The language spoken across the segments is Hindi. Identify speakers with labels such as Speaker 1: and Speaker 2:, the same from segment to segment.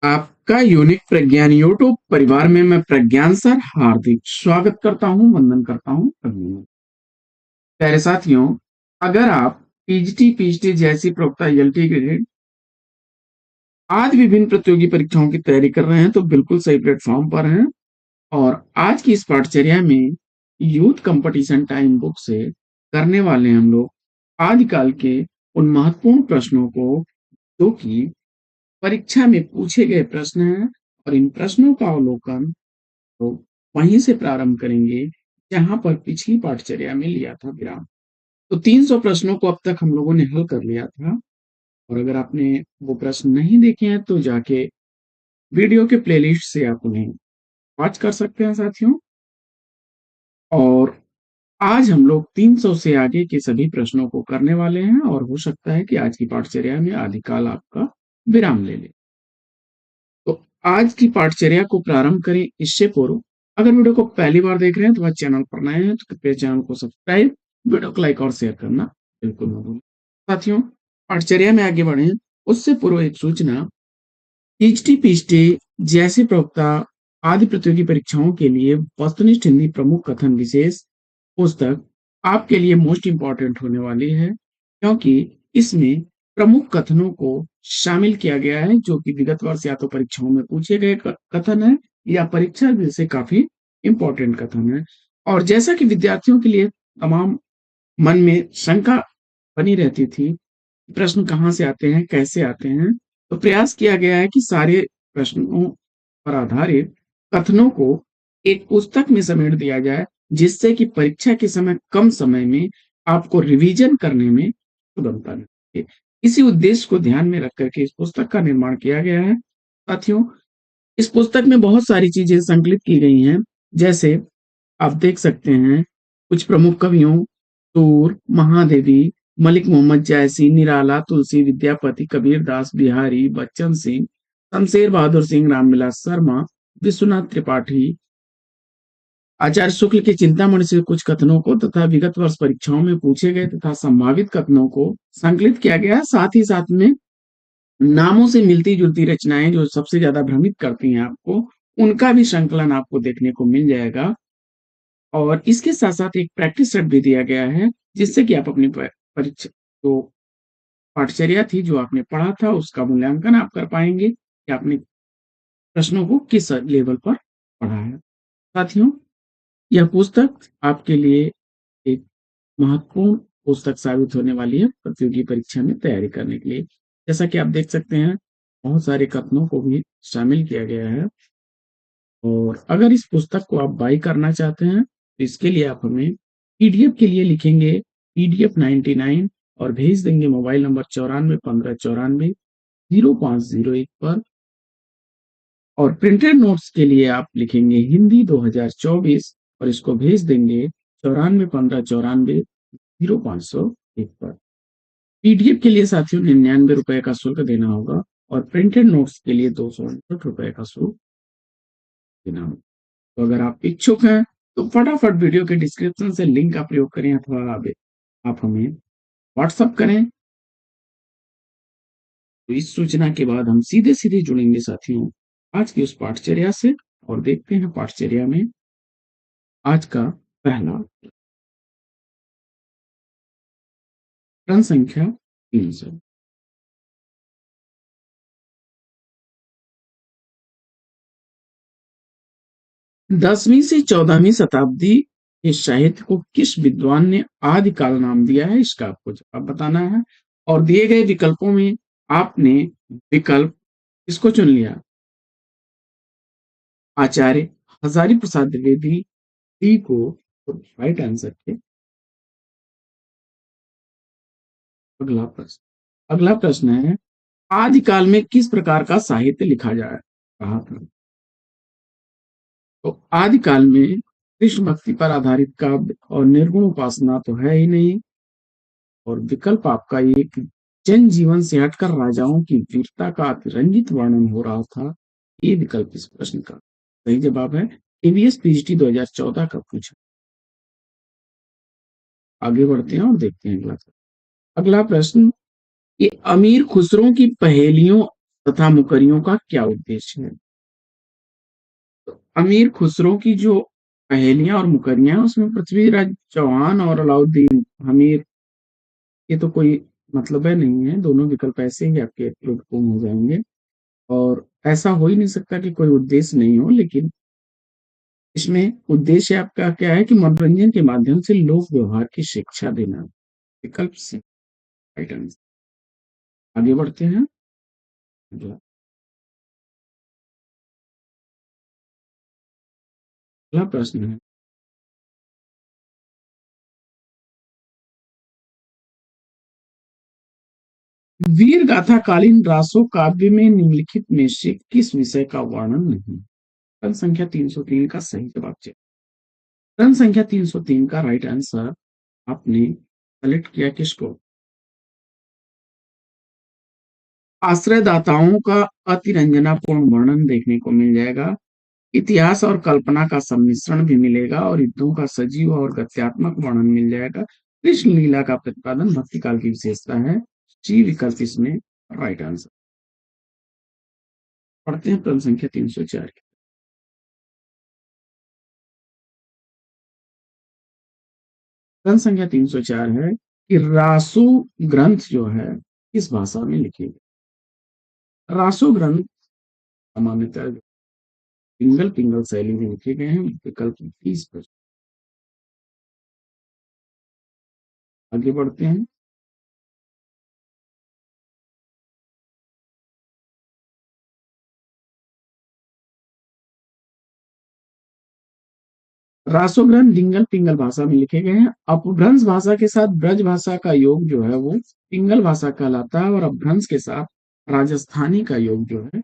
Speaker 1: आपका यूनिक प्रज्ञान यूट्यूब परिवार में मैं प्रज्ञान सर हार्दिक स्वागत करता हूं, वंदन करता हूं। अभिनंदन। प्यारे साथियों, अगर आप पीजीटी पीएचडी जैसी प्रोक्ता एलटी ग्रेड आज विभिन्न प्रतियोगी परीक्षाओं की तैयारी कर रहे हैं तो बिल्कुल सही प्लेटफॉर्म पर हैं। और आज की इस पाठचर्या में यूथ कंपटीशन टाइम बुक से करने वाले हम लोग आदिकाल के उन महत्वपूर्ण प्रश्नों को जो कि परीक्षा में पूछे गए प्रश्न हैं, और इन प्रश्नों का अवलोकन तो वहीं से प्रारंभ करेंगे जहां पर पिछली पाठचर्या में लिया था विराम। तो 300 प्रश्नों को अब तक हम लोगों ने हल कर लिया था। और अगर आपने वो प्रश्न नहीं देखे हैं तो जाके वीडियो के प्लेलिस्ट से आप उन्हें वॉच कर सकते हैं साथियों। और आज हम लोग 300 से आगे के सभी प्रश्नों को करने वाले हैं, और हो सकता है कि आज की पाठचर्या में आधिकाल आपका विराम ले ले। तो आज की पाठचर्या को प्रारंभ करें इससे पूर्व अगर वीडियो को पहली बार देख रहे हैं तो वह चैनल पर नए हैं तो कृपया चैनल को सब्सक्राइब, वीडियो को लाइक और शेयर करना बिल्कुल न भूलें। साथियों, पाठचर्या में आगे बढ़े उससे पूर्व एक सूचना। पीएचडी पीएचडी जैसे प्रवक्ता आदि प्रतियोगी परीक्षाओं के लिए वस्तुनिष्ठ हिंदी प्रमुख कथन विशेष पुस्तक आपके लिए मोस्ट इंपॉर्टेंट होने वाली है, क्योंकि इसमें प्रमुख कथनों को शामिल किया गया है जो कि विगत वर्ष या तो परीक्षाओं में पूछे गए कथन है या परीक्षा से काफी इंपॉर्टेंट कथन है। और जैसा कि विद्यार्थियों के लिए तमाम मन में शंका बनी रहती थी, प्रश्न कहाँ से आते हैं, कैसे आते हैं, तो प्रयास किया गया है कि सारे प्रश्नों पर आधारित कथनों को एक पुस्तक में समेट दिया जाए, जिससे कि परीक्षा के समय कम समय में आपको रिवीजन करने में सुगमता मिले। इसी उद्देश्य को ध्यान में रख करके इस पुस्तक का निर्माण किया गया है। साथियों, इस पुस्तक में बहुत सारी चीजें संकलित की गई हैं, जैसे आप देख सकते हैं कुछ प्रमुख कवियों सूर, महादेवी, मलिक मोहम्मद जायसी, निराला, तुलसी, विद्यापति, कबीर दास, बिहारी, बच्चन सिंह, शमशेर बहादुर सिंह, रामविलास शर्मा, विश्वनाथ त्रिपाठी, आचार्य शुक्ल के चिंतामणि से कुछ कथनों को तथा विगत वर्ष परीक्षाओं में पूछे गए तथा संभावित कथनों को संकलित किया गया है। साथ ही साथ में नामों से मिलती जुलती रचनाएं जो सबसे ज्यादा भ्रमित करती हैं आपको, उनका भी संकलन आपको देखने को मिल जाएगा। और इसके साथ साथ एक प्रैक्टिस सेट भी दिया गया है, जिससे कि आप अपनी परीक्षा जो पाठचर्या थी जो आपने पढ़ा था उसका मूल्यांकन आप कर पाएंगे कि आपने प्रश्नों को किस लेवल पर पढ़ा है। साथियों, यह पुस्तक आपके लिए एक महत्वपूर्ण पुस्तक साबित होने वाली है प्रतियोगी परीक्षा में तैयारी करने के लिए। जैसा कि आप देख सकते हैं, बहुत सारे कथनों को भी शामिल किया गया है। और अगर इस पुस्तक को आप बाई करना चाहते हैं तो इसके लिए आप हमें पीडीएफ के लिए लिखेंगे पीडीएफ 99 और भेज देंगे मोबाइल नंबर 9415940501 पर। और प्रिंटेड नोट्स के लिए आप लिखेंगे हिंदी 2024 और इसको भेज देंगे 9415940501 पर। पीडीएफ के लिए साथियों 99 रुपए का शुल्क देना होगा और प्रिंटेड नोट्स के लिए 268 रुपए का शुल्क देना होगा। तो अगर आप इच्छुक हैं तो फटाफट वीडियो के डिस्क्रिप्शन से लिंक का प्रयोग करें अथवा आप हमें व्हाट्सएप करें। तो इस सूचना के बाद हम सीधे सीधे जुड़ेंगे साथियों आज की उस पाठचर्या से, और देखते हैं पाठचर्या में आज का पहला प्रश्न संख्या 300। दसवीं से 14वीं शताब्दी के साहित्य को किस विद्वान ने आदिकाल नाम दिया है, इसका आपको जवाब बताना है। और दिए गए विकल्पों में आपने विकल्प किसको चुन लिया? आचार्य हजारी प्रसाद द्विवेदी डी को राइट आंसर थे। अगला प्रश्न है, आदिकाल में किस प्रकार का साहित्य लिखा जाए कहा था? तो आदिकाल में कृष्ण भक्ति पर आधारित काव्य और निर्गुण उपासना तो है ही नहीं। और विकल्प आपका एक जन जीवन से हटकर राजाओं की वीरता का अतिरंजित वर्णन हो रहा था। ये विकल्प इस प्रश्न का सही जवाब है। एबीएस पीजीटी 2014 का पूछा। आगे बढ़ते हैं और देखते हैं अगला प्रश्न। ये अमीर खुसरो की पहेलियों तथा मुकरियों का क्या उद्देश्य है? अमीर खुसरो की जो पहेलियां और मुकरियां हैं उसमें पृथ्वीराज चौहान और अलाउद्दीन हमीर ये तो कोई मतलब है नहीं है, दोनों विकल्प ऐसे ही आपके गुम हो जाएंगे। और ऐसा हो ही नहीं सकता कि कोई उद्देश्य नहीं हो, लेकिन इसमें उद्देश्य आपका क्या है कि मनोरंजन के माध्यम से लोक व्यवहार की शिक्षा देना। विकल्प से राइट आंसर। आगे बढ़ते हैं। अगला अगला प्रश्न है, वीर गाथा कालीन रासो काव्य में निम्नलिखित में से किस विषय का वर्णन नहीं? प्रश्न संख्या 303 का सही जवाब चेक। प्रश्न संख्या 303 का राइट आंसर आपने सेलेक्ट किया किसको? आश्रयदाताओं का अतिरंजनापूर्ण वर्णन देखने को मिल जाएगा। इतिहास और कल्पना का सम्मिश्रण भी मिलेगा और युद्धों का सजीव और गत्यात्मक वर्णन मिल जाएगा। कृष्ण लीला का प्रतिपादन भक्ति काल की विशेषता है। सी विकल्प इसमें राइट आंसर। पढ़ते हैं प्रश्न संख्या 304। प्रश्न संख्या 304 है कि रासो ग्रंथ जो है किस भाषा में लिखे गए? रासो ग्रंथ सामान्यतः पिंगल पिंगल शैली में लिखे गए हैं। विकल्प 30%। आगे बढ़ते हैं। रासो ग्रंथ डिंगल पिंगल भाषा में लिखे गए हैं। अपभ्रंश भाषा के साथ ब्रज भाषा का योग जो है वो पिंगल भाषा कहलाता है और अपभ्रंश के साथ राजस्थानी का योग जो है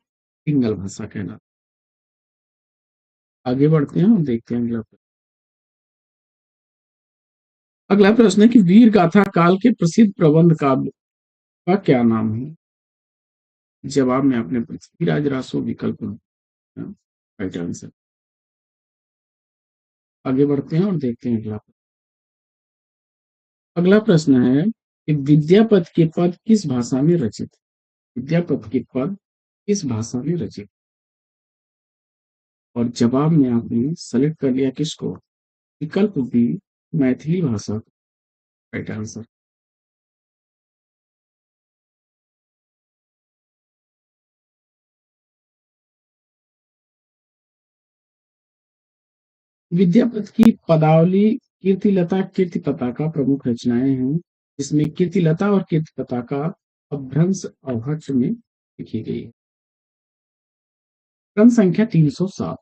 Speaker 1: पिंगल भाषा कहलाता है। आगे बढ़ते हैं और देखते हैं अगला प्रश्न। अगला प्रश्न है कि वीर गाथा काल के प्रसिद्ध प्रबंध काव्य का क्या नाम है? जवाब में आपने पृथ्वीराज रासो विकल्प राइट आंसर। आगे बढ़ते हैं और देखते हैं अगला। अगला प्रश्न है कि विद्यापति के पद किस भाषा में रचित? विद्यापति के पद किस भाषा में रचित? और जवाब में आपने सेलेक्ट कर लिया किसको? विकल्प बी मैथिली भाषा। Right answer. विद्यापति की पदावली कीर्तिलता कीर्तिपता का प्रमुख रचनाएं हैं, जिसमें कीर्तिलता और कीर्तिपता का अपभ्रंश अवहट्ट में लिखी गई है। क्रम संख्या 307।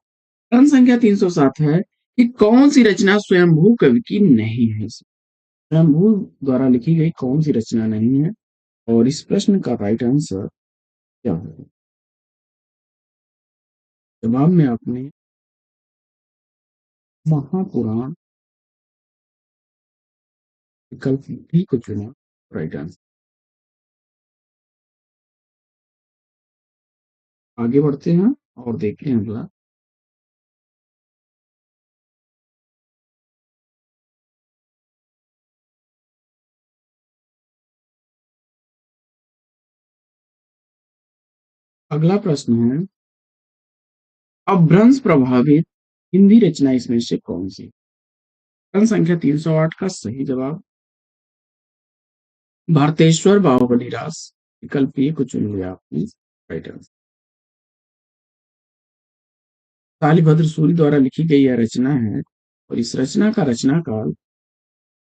Speaker 1: क्रम संख्या 307 है कि कौन सी रचना स्वयंभू कवि की नहीं है? स्वयंभू द्वारा लिखी गई कौन सी रचना नहीं है? और इस प्रश्न का राइट आंसर क्या है? जवाब में आपने महापुराण विकल्प बी को चुना। Right answer. आगे बढ़ते हैं और देखते हैं अगला। अगला प्रश्न है अपभ्रंश प्रभावित हिंदी रचना इसमें से कौन सी? प्रश्न संख्या 308 का सही जवाब भारतेश्वर बाहुबली रास विकल्प ए को चुन लिया आपने। Right answer. कालीभद्र सूरी द्वारा लिखी गई यह रचना है और इस रचना का रचना काल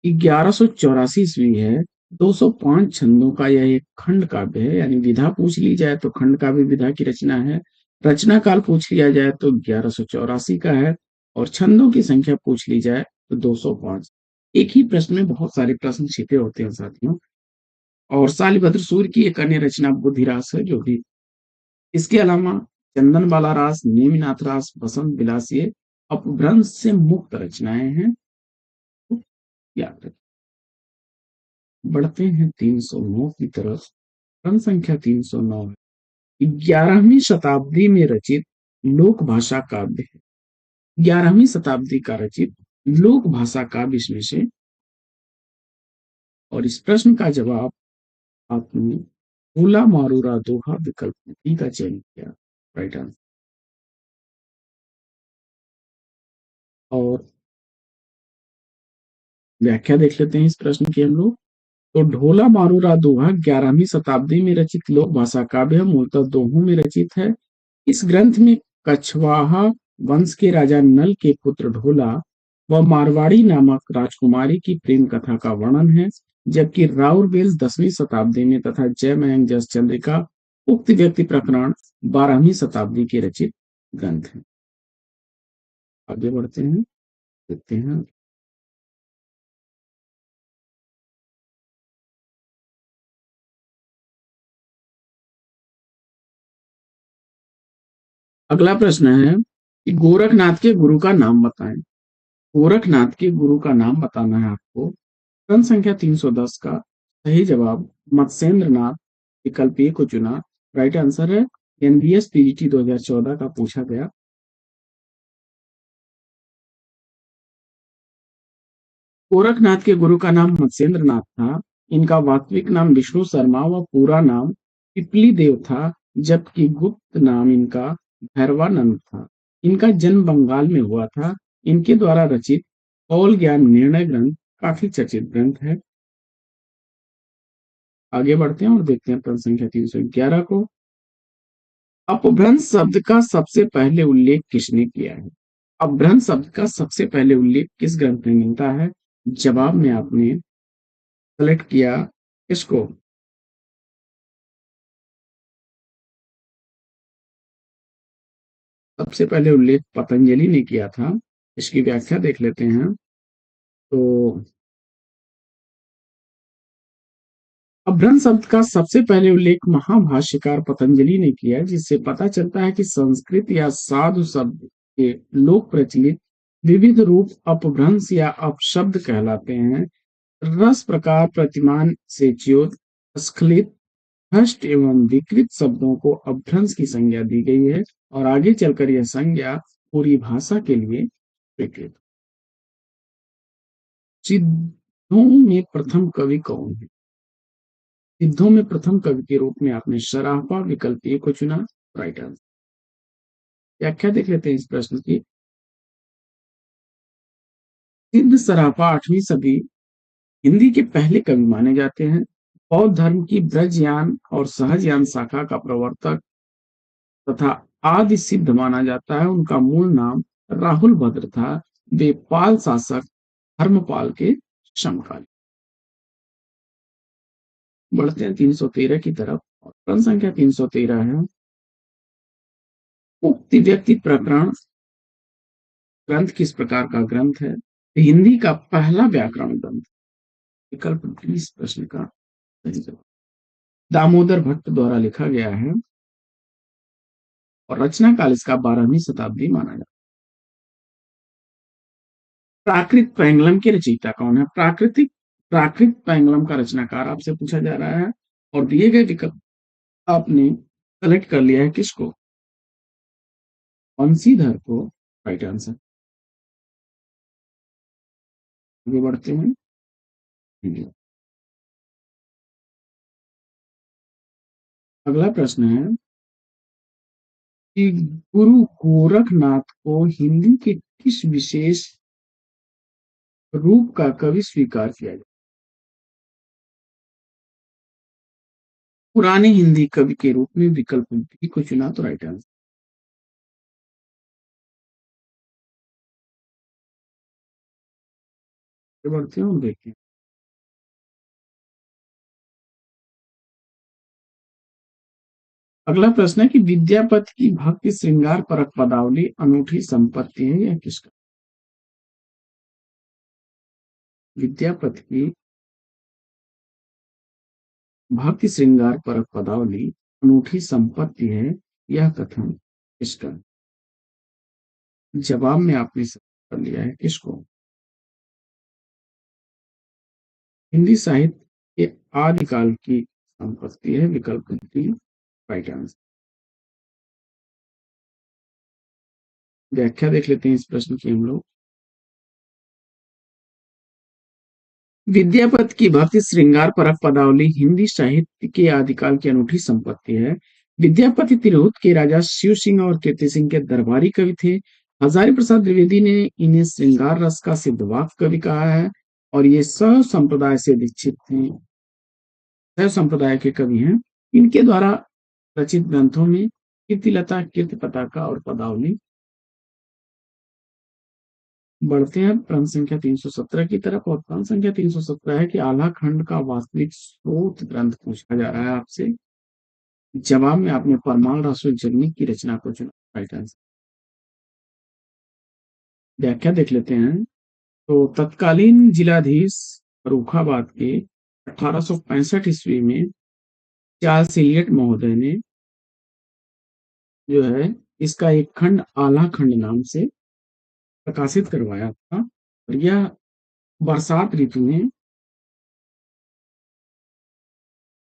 Speaker 1: 1184 ईस्वी है। 205 छंदों का यह एक खंड काव्य है, यानी विधा पूछ ली जाए तो खंड काव्य विधा की रचना है। रचना काल पूछ लिया जाए तो 1184 का है और छंदों की संख्या पूछ ली जाए तो 205। एक ही प्रश्न में बहुत सारे प्रश्न छिपे होते हैं साथियों। और शालिभद्र सूर्य की एक अन्य रचना बुद्धिरास है जो भी। इसके अलावा चंदन बाला रास, नेमिनाथ रास, बसंत विलास ये अपभ्रंश से मुक्त रचनाएं हैं। तो याद रखें। बढ़ते हैं 309 की तरफ। क्रम संख्या 309 है 11वीं शताब्दी में रचित लोक भाषा काव्य है। 11वीं शताब्दी का रचित लोक भाषा काव्य इसमें से। और इस प्रश्न का जवाब आपने भूला मारूरा दोहा विकल्प डी का चयन किया। Right answer. और व्याख्या देख लेते हैं इस प्रश्न की हम लोग। तो ढोला मारूरा दोहा 11वीं शताब्दी में रचित लोक भाषा काव्य है, मूलतः दोहों में रचित है। इस ग्रंथ में कछवाहा वंश के राजा नल के पुत्र ढोला व मारवाड़ी नामक राजकुमारी की प्रेम कथा का वर्णन है, जबकि राउरवेल 10वीं शताब्दी में तथा जयमयंक जस चंद्रिका उक्त व्यक्ति प्रकरण 12वीं शताब्दी के रचित ग्रंथ है। आगे बढ़ते हैं, देखते हैं। अगला प्रश्न है कि गोरखनाथ के गुरु का नाम बताएं। गोरखनाथ के गुरु का नाम बताना है आपको। प्रश्न संख्या 310 का सही जवाब मत्स्येंद्र नाथ विकल्प ए को चुना। राइट आंसर है। एनबीएस पीजीटी 2014 का पूछा गया। गोरखनाथ के गुरु का नाम मत्स्येंद्र नाथ था। इनका वास्तविक नाम विष्णु शर्मा व पूरा नाम पिपली देव था, जबकि गुप्त नाम इनका भैरवानंद था। इनका जन्म बंगाल में हुआ था। इनके द्वारा रचित कौल ज्ञान निर्णय ग्रंथ काफी चर्चित ग्रंथ है। आगे बढ़ते हैं और देखते हैं प्रश्न संख्या 311 को। अपभ्रंश शब्द का सबसे पहले उल्लेख किसने किया है? अपभ्रंश शब्द का सबसे पहले उल्लेख किस ग्रंथ में मिलता है? जवाब में आपने सेलेक्ट किया इसको। सबसे पहले उल्लेख पतंजलि ने किया था। इसकी व्याख्या देख लेते हैं। तो अपभ्रंश शब्द का सबसे पहले उल्लेख महाभाष्यकार पतंजलि ने किया, जिससे पता चलता है कि संस्कृत या साधु शब्द के लोक प्रचलित विविध रूप अपभ्रंश या अपशब्द कहलाते हैं। रस प्रकार प्रतिमान से च्युत स्खलित हष्ट एवं विकृत शब्दों को अपभ्रंश की संज्ञा दी गई है और आगे चलकर यह संज्ञा पूरी भाषा के लिए स्वीकृत। सिद्धों में प्रथम कवि कौन है? सिद्धों में प्रथम कवि के रूप में आपने सराफा विकल्प ए को चुना। Right answer. व्याख्या देख लेते हैं इस प्रश्न की। सिद्ध सराफा 8वीं सदी हिंदी के पहले कवि माने जाते हैं। बौद्ध धर्म की ब्रजयान और सहजयान शाखा का प्रवर्तक तथा आदि सिद्ध माना जाता है। उनका मूल नाम राहुल भद्र था। वे पाल शासक धर्मपाल के समकालीन। बढ़ते हैं 313 की तरफ। और प्रश्न संख्या 313 है, उक्त व्यक्ति प्रकरण ग्रंथ किस प्रकार का ग्रंथ है? हिंदी का पहला व्याकरण ग्रंथ। विकल्प डी इस प्रश्न का सही जवाब। दामोदर भट्ट द्वारा लिखा गया है और रचना काल इसका 12वीं शताब्दी माना जाता है। प्राकृत पैंगलम के रचयिता कौन है? प्राकृत पैंगलम का रचनाकार आपसे पूछा जा रहा है और दिए गए विकल्प आपने सेलेक्ट कर लिया है किसको? बंशीधर को। Right answer. आगे बढ़ते हैं। अगला प्रश्न है कि गुरु गोरखनाथ को हिंदी के किस विशेष रूप का कवि स्वीकार किया गया? पुराने हिंदी कवि के रूप में विकल्प डी को चुना। तो राइट आंसर। बढ़ते हैं और देखते हैं। अगला प्रश्न है कि विद्यापति की भक्ति श्रृंगार परक पदावली अनूठी संपत्ति है या किसका? विद्यापति की भक्ति श्रृंगार परक पदावली अनूठी संपत्ति है, यह कथन किसका? जवाब में आपने कर लिया है किसको? हिंदी साहित्य के आदिकाल की संपत्ति है। विकल्प डी राइट आंसर। व्याख्या देख लेते हैं इस प्रश्न की हम लोग। विद्यापति की भक्ति श्रृंगार परक पदावली हिंदी साहित्य के आदिकाल की अनूठी संपत्ति है। विद्यापति तिरहुत के राजा शिव सिंह और कीर्ति सिंह के दरबारी कवि थे। हजारी प्रसाद द्विवेदी ने इन्हें श्रृंगार रस का सिद्धवाक कवि कहा है और ये सब संप्रदाय से दीक्षित थे, सब संप्रदाय के कवि हैं। इनके द्वारा रचित ग्रंथों में कीर्तिलता, कीर्ति पताका और पदावली। बढ़ते हैं प्रश्न संख्या 317 की तरफ और प्रश्न संख्या 317 है कि आल्हा खंड का वास्तविक स्रोत ग्रंथ पूछा जा रहा है आपसे। जवाब में आपने परमाल रासोजनी की रचना को चुना, राइट आंसर। व्याख्या देख लेते हैं। तो तत्कालीन जिलाधीश फर्रुखाबाद के 1865 ईस्वी में चार्ल्स इलियट महोदय ने जो है इसका एक खंड आल्हा खंड नाम से प्रकाशित करवाया था और यह बरसात ऋतु में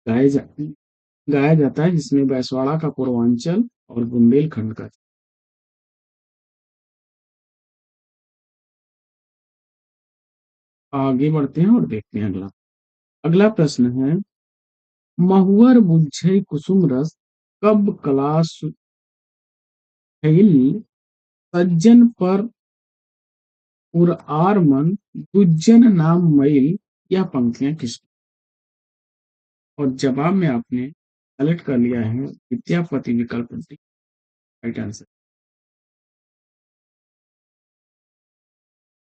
Speaker 1: गाए जा गाया जाता है, जिसमें बैसवाड़ा का पूर्वांचल और बुंदेलखंड का। आगे बढ़ते हैं और देखते हैं अगला। अगला प्रश्न है, महुअर बुझै कुसुम रस कब कलास भइल सज्जन पर उर मन दुज्जन नाम मैल। यह पंक्तियां किस। और जवाब में आपने सेलेक्ट कर लिया है विद्यापति विकल्प डी, राइट आंसर।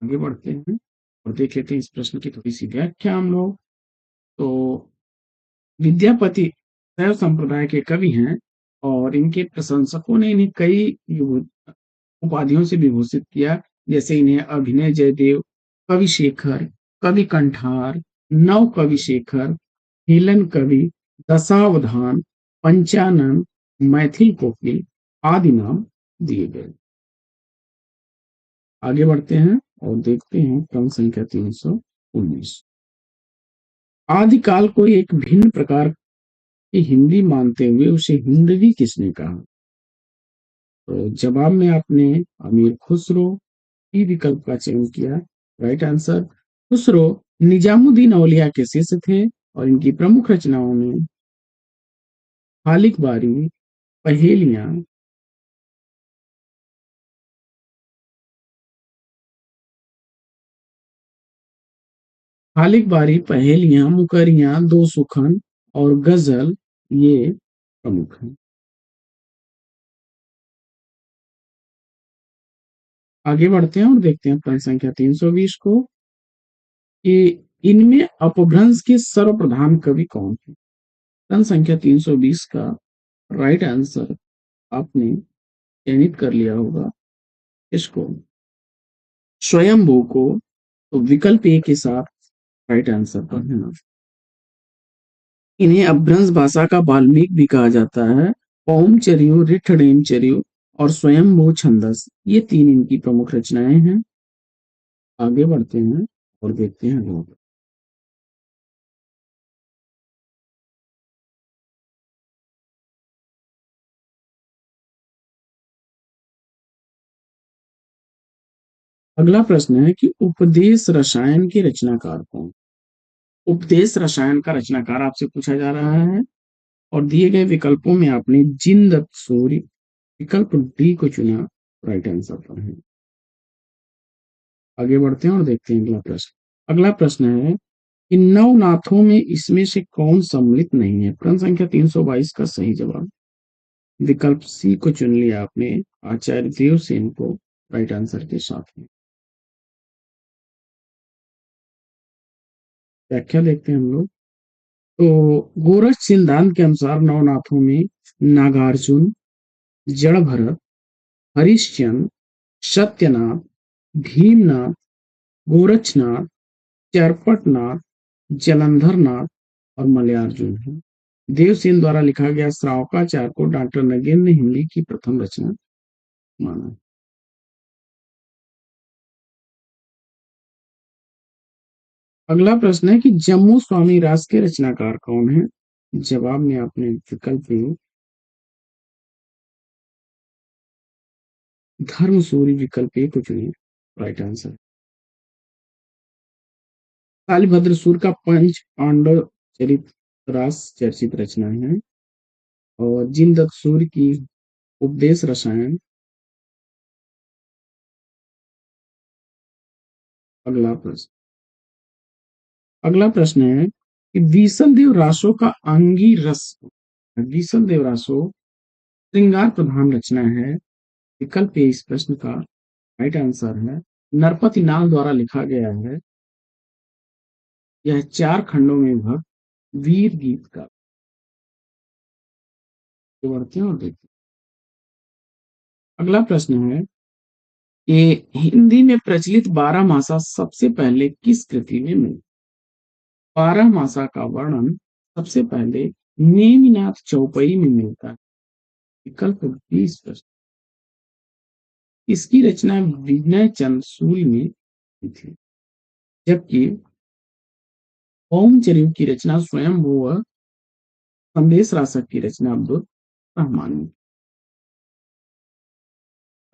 Speaker 1: आगे बढ़ते हैं और देख लेते हैं इस प्रश्न की थोड़ी सी व्याख्या हम लोग। तो विद्यापति शैव संप्रदाय के कवि हैं और इनके प्रशंसकों ने इन्हें कई उपाधियों से विभूषित किया, जैसे इन्हें अभिनय जयदेव, कवि शेखर, कवि कंठार, नव कवि शेखर, हेलन कवि, दशावधान, पंचानन, मैथिल कोकिल आदि नाम दिए गए। आगे बढ़ते हैं और देखते हैं क्रम संख्या 319। आदिकाल को एक भिन्न प्रकार की हिंदी मानते हुए उसे हिंदवी किसने कहा। तो जवाब में आपने अमीर खुसरो ई विकल्प का चयन किया, राइट आंसर। खुसरो निजामुद्दीन औलिया के शिष्य थे और इनकी प्रमुख रचनाओं में खालिक बारी, पहेलियां, खालिक बारी, पहेलियां, मुकरियां, दो सुखन और गजल ये प्रमुख हैं। आगे बढ़ते हैं और देखते हैं प्रश्न संख्या 320 को कि इनमें अपभ्रंश के सर्वप्रधान कवि कौन थे। प्रश्न संख्या 320 का राइट आंसर आपने चयनित कर लिया होगा इसको, स्वयंभू को। तो विकल्प ए के साथ राइट आंसर पर है। इन्हें अपभ्रंश भाषा का वाल्मीकि भी कहा जाता है। ओमचर्यो, ऋठडेमचर्यो और स्वयंभू छंदस ये तीन इनकी प्रमुख रचनाएं हैं। आगे बढ़ते हैं और देखते हैं अगला। अगला प्रश्न है कि उपदेश रसायन के रचनाकार कौन। उपदेश रसायन का रचनाकार आपसे पूछा जा रहा है और दिए गए विकल्पों में आपने जिनदत्त सूर्य विकल्प डी को चुना, राइट आंसर पर है। आगे बढ़ते हैं और देखते हैं अगला प्रश्न। अगला प्रश्न है, इन नवनाथों में इसमें से कौन सम्मिलित नहीं है। प्रश्न संख्या 322 का सही जवाब विकल्प सी को चुन लिया आपने, आचार्य देवसेन को, राइट आंसर के साथ में। व्याख्या देखते हैं हम लोग। तो गोरख सिद्धांत के अनुसार नवनाथों में नागार्जुन, जड़ भरत, हरिश्चंद्र, सत्यनाथ, भीमनाथ, गोरक्षनाथ, चरपटनाथ, जलंधरनाथ और मलयार्जुन है। देवसेन द्वारा लिखा गया श्रावकाचार को डॉक्टर नगेंद्र ने हिंदी की प्रथम रचना माना। अगला प्रश्न है कि जम्मू स्वामी राज के रचनाकार कौन है। जवाब में आपने विकल्प ए धर्मसूरी विकल्प ए को चुनिए, राइट आंसर। कालीभद्र सूर का पंच पांडव चरित रास चर्चित रचना है। और जिनदत्त सूर्य की उपदेश रसायन। अगला प्रश्न अगला प्रश्न है कि बीसल देव रासो का अंगी रस। बीसल देव रासो श्रृंगार प्रधान रचना है। विकल्प ए इस प्रश्न का राइट आंसर है। नरपति नाल द्वारा लिखा गया है। यह 4 खंडों में विभक्त वीर गीत का। आगे बढ़ते हैं और देखते हैं। अगला प्रश्न है कि हिंदी में प्रचलित 12 मासा सबसे पहले किस कृति में मिला। 12 मासा का वर्णन सबसे पहले नेमिनाथ चौपई में मिलता है। विकल्प 20 प्रश्न। इसकी रचना विनय चंद सूरी ने की थी, जबकि ओमचरित की रचना स्वयं व संदेश रासक की रचना अब्दुल रहमान ने।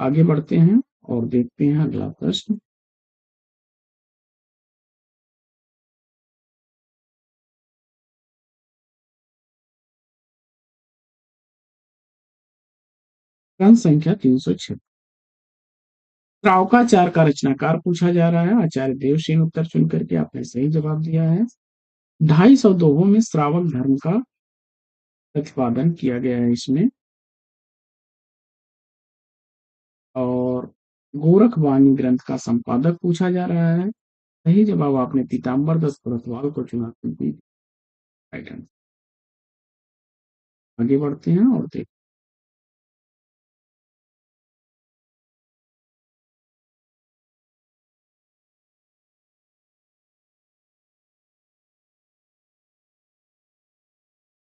Speaker 1: आगे बढ़ते हैं और देखते हैं अगला प्रश्न। प्रश्न संख्या 306। श्रावकाचार का रचनाकार पूछा जा रहा है। आचार्य देवसेन उत्तर चुन करके आपने सही जवाब दिया है। 250 दोहों में श्रावक धर्म का प्रतिपादन किया गया है इसमें। और गोरखवाणी ग्रंथ का संपादक पूछा जा रहा है। सही जवाब आपने पीताम्बर दास भरद्वाज को चुना क्योंकि राइट आंसर। आगे बढ़ते हैं और देखते हैं।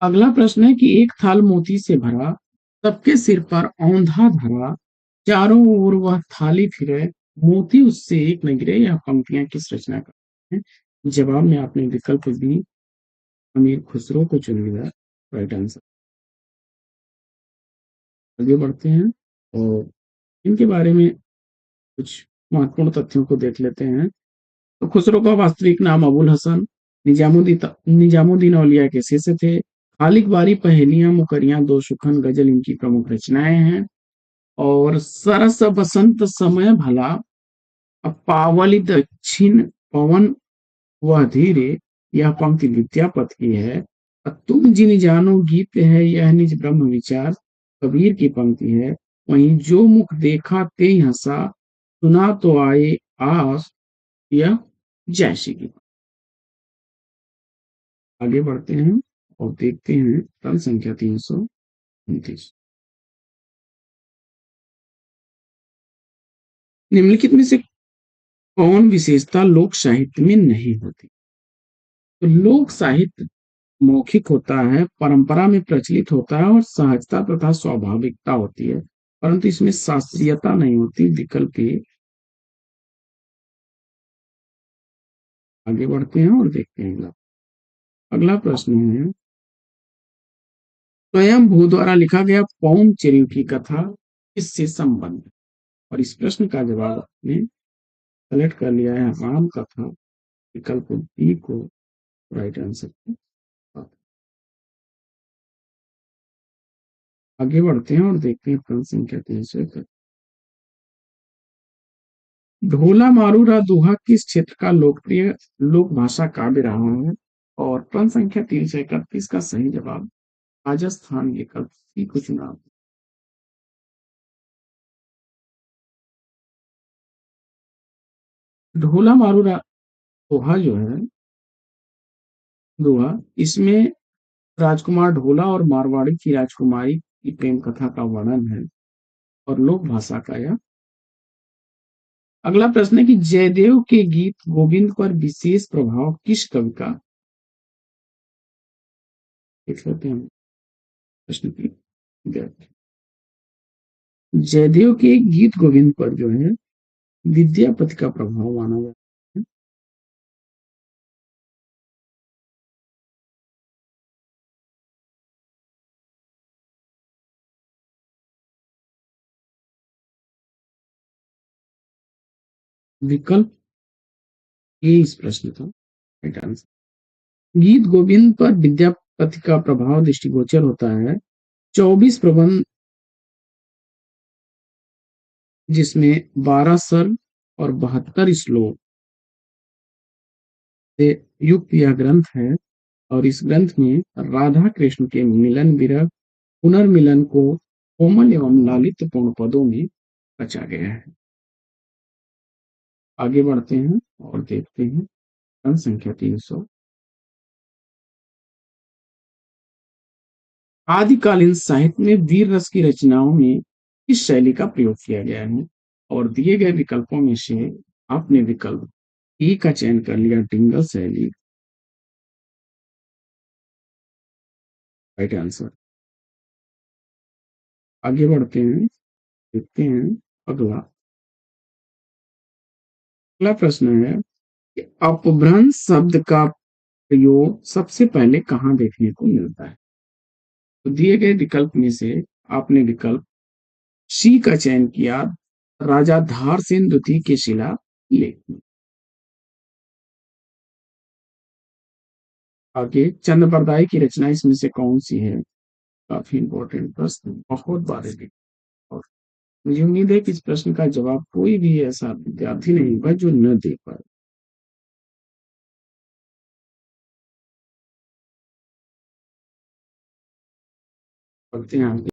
Speaker 1: अगला प्रश्न है कि एक थाल मोती से भरा, सबके सिर पर औंधा धरा, चारों ओर वह थाली फिरे, मोती उससे एक न गिरे। यह पंक्तियां किस रचना का है। जवाब में आपने विकल्प बी अमीर खुसरो को चुन लिया। Right answer. आगे बढ़ते हैं और इनके बारे में कुछ महत्वपूर्ण तथ्यों को देख लेते हैं। तो खुसरो का वास्तविक नाम अबुल हसन निजामुद्दीन औलिया के शिष्य थे। खालिक बारी, पहेलियां, मुकरियां, दो सुखन, गजल इनकी प्रमुख रचनाएं हैं। और सरस बसंत समय भला, पावली दक्षिण पवन वह धीरे, यह पंक्ति विद्यापत की है। तुम जिन जानो गीत है यह निज ब्रह्म विचार, कबीर की पंक्ति है। वहीं जो मुख देखा ते हंसा, सुना तो आए आस, यह जैसी की। आगे बढ़ते हैं और देखते हैं प्रश्न संख्या 329। निम्नलिखित में से कौन विशेषता लोक साहित्य में नहीं होती। तो लोक साहित्य मौखिक होता है, परंपरा में प्रचलित होता है और सहजता तथा स्वाभाविकता होती है, परंतु इसमें शास्त्रीयता नहीं होती। विकल्प ए। आगे बढ़ते हैं और देखते हैं। अगला प्रश्न है स्वयं भू द्वारा लिखा गया पौन चिरु की कथा किससे संबंध है? और इस प्रश्न का जवाब आपने सेलेक्ट कर लिया है राम कथा। विकल्प बी को राइट आंसर। आगे बढ़ते हैं और देखते हैं प्रश्न संख्या 331। ढोला मारूरा दोहा किस क्षेत्र का लोकप्रिय लोक भाषा काव्य रहा है। और प्रश्न संख्या 331 का सही जवाब राजस्थान विकल्प सी को चुना। ढोला मारूरा दोहा जो है, दोहा इसमें राजकुमार ढोला और मारवाड़ी की राजकुमारी की प्रेम कथा का वर्णन है और लोक भाषा का यह। अगला प्रश्न है कि जयदेव के गीत गोविंद पर विशेष प्रभाव किस कवि का। देख लेते हैं प्रश्न की व्याख्या। जयदेव के गीत गोविंद पर जो है विद्यापति का प्रभाव माना जाता है। विकल्प ए इस प्रश्न का राइट आंसर। गीत गोविंद पर विद्यापति का प्रभाव दृष्टिगोचर होता है। 24 प्रबंध जिसमें 12 सर्ग और 72 श्लोक से युक्त यह ग्रंथ है, और इस ग्रंथ में राधा कृष्ण के मिलन विरह पुनर्मिलन को कोमल एवं लालित्यपूर्ण पदों में रचा गया है। आगे बढ़ते हैं और देखते हैं ग्रंथ संख्या 300। आदिकालीन साहित्य में वीर रस की रचनाओं में किस शैली का प्रयोग किया गया है? और दिए गए विकल्पों में से आपने विकल्प ए का चयन कर लिया, डिंगल शैली। Right answer. आगे बढ़ते हैं, देखते हैं अगला। अगला प्रश्न है कि अपभ्रंश शब्द का प्रयोग सबसे पहले कहाँ देखने को मिलता है? तो दिए गए विकल्प में से आपने विकल्प सी का चयन किया, राजा धार सेन द्वितीय के शिला लेख में। आगे चंद्रबरदाई की रचना इसमें से कौन सी है? काफी इंपॉर्टेंट प्रश्न, बहुत बार है। और मुझे उम्मीद है कि इस प्रश्न का जवाब कोई भी ऐसा विद्यार्थी नहीं होगा जो न दे पाए। पढ़ते हैं आगे।